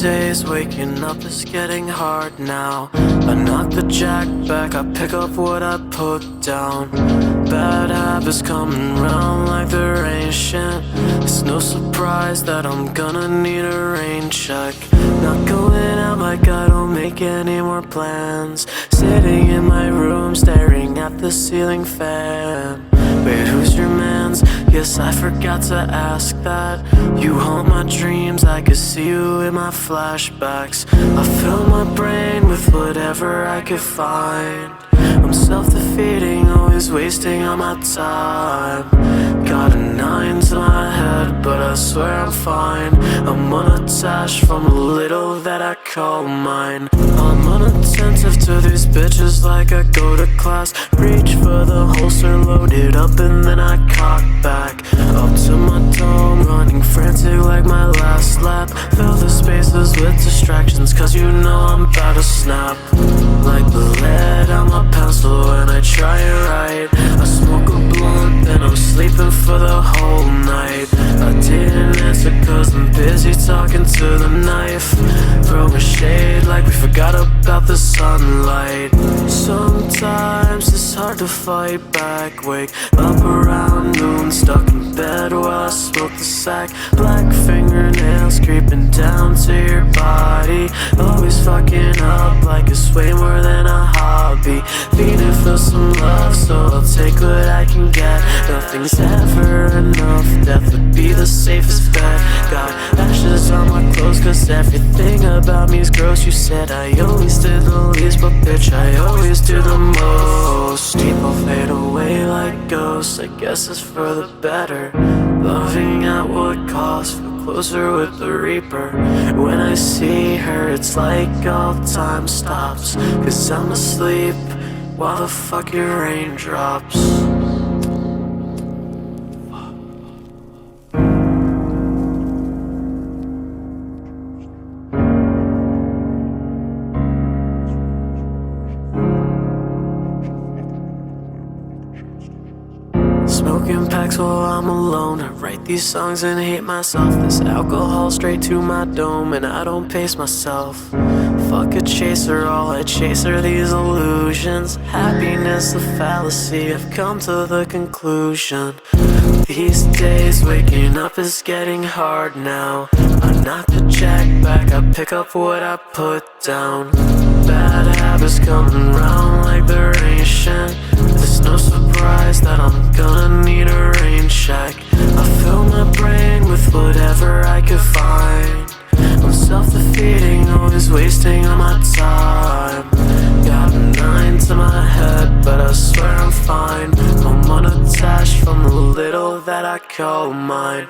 days waking up is getting hard now. I knock the jack back, I pick up what I put down. Bad habits coming round like they're ancient. It's no surprise that I'm gonna need a rain check. Not going out like I don't make any more plans. Sitting in my room staring at the ceiling fan. Wait, who's your mans? Yes, I forgot to ask that. You haunt my dreams, I could see you in my flashbacks. I fill my brain with whatever I could find. I'm self-defeating, always wasting all my time. Got a 9 to my head, but I swear I'm fine. I'm unattached from the little that I call mine. I'm unattentive to these bitches like I go to class. Reach for the holster, load it up and then I cock back. Up to my dome, running frantic like my last lap. Fill the spaces with distractions, cause you know I'm about to snap. Like the lead on my pencil when I try it right. I smoke a blunt, then I'm sleeping for the whole night. I didn't answer cause I'm busy talking to the knife. Throwing shade like we forgot about the sunlight. Sometimes it's hard to fight back. Wake up around noon, stuck in bed while I smoke the sack. Black fingernails creeping down to your body. Always fucking up like it's way more than a hobby. Feeding for some love, so I'll take what I can get. Nothing's ever enough, death would be the safest bet. Got ashes on my clothes cause everything about me is gross. You said I always did the least, but bitch I always do the most. People fade away like ghosts, I guess it's for the better. Loving at what cost, feel closer with the reaper. When I see her it's like all time stops. Cause I'm asleep while the fucking rain drops. Smoking packs while I'm alone. I write these songs and hate myself. This alcohol straight to my dome and I don't pace myself. Fuck a chaser, all I chase are these illusions. Happiness a fallacy, I've come to the conclusion. These days waking up is getting hard now. I knock the jack back, I pick up what I put down. Bad habits coming round like they're ancient. There's no surprise that I'm gonna need a rain check. I fill my brain with whatever I could find. I'm self-defeating, always wasting all my time. Got a 9 to my head, but I swear I'm fine. I'm unattached from the little that I call mine.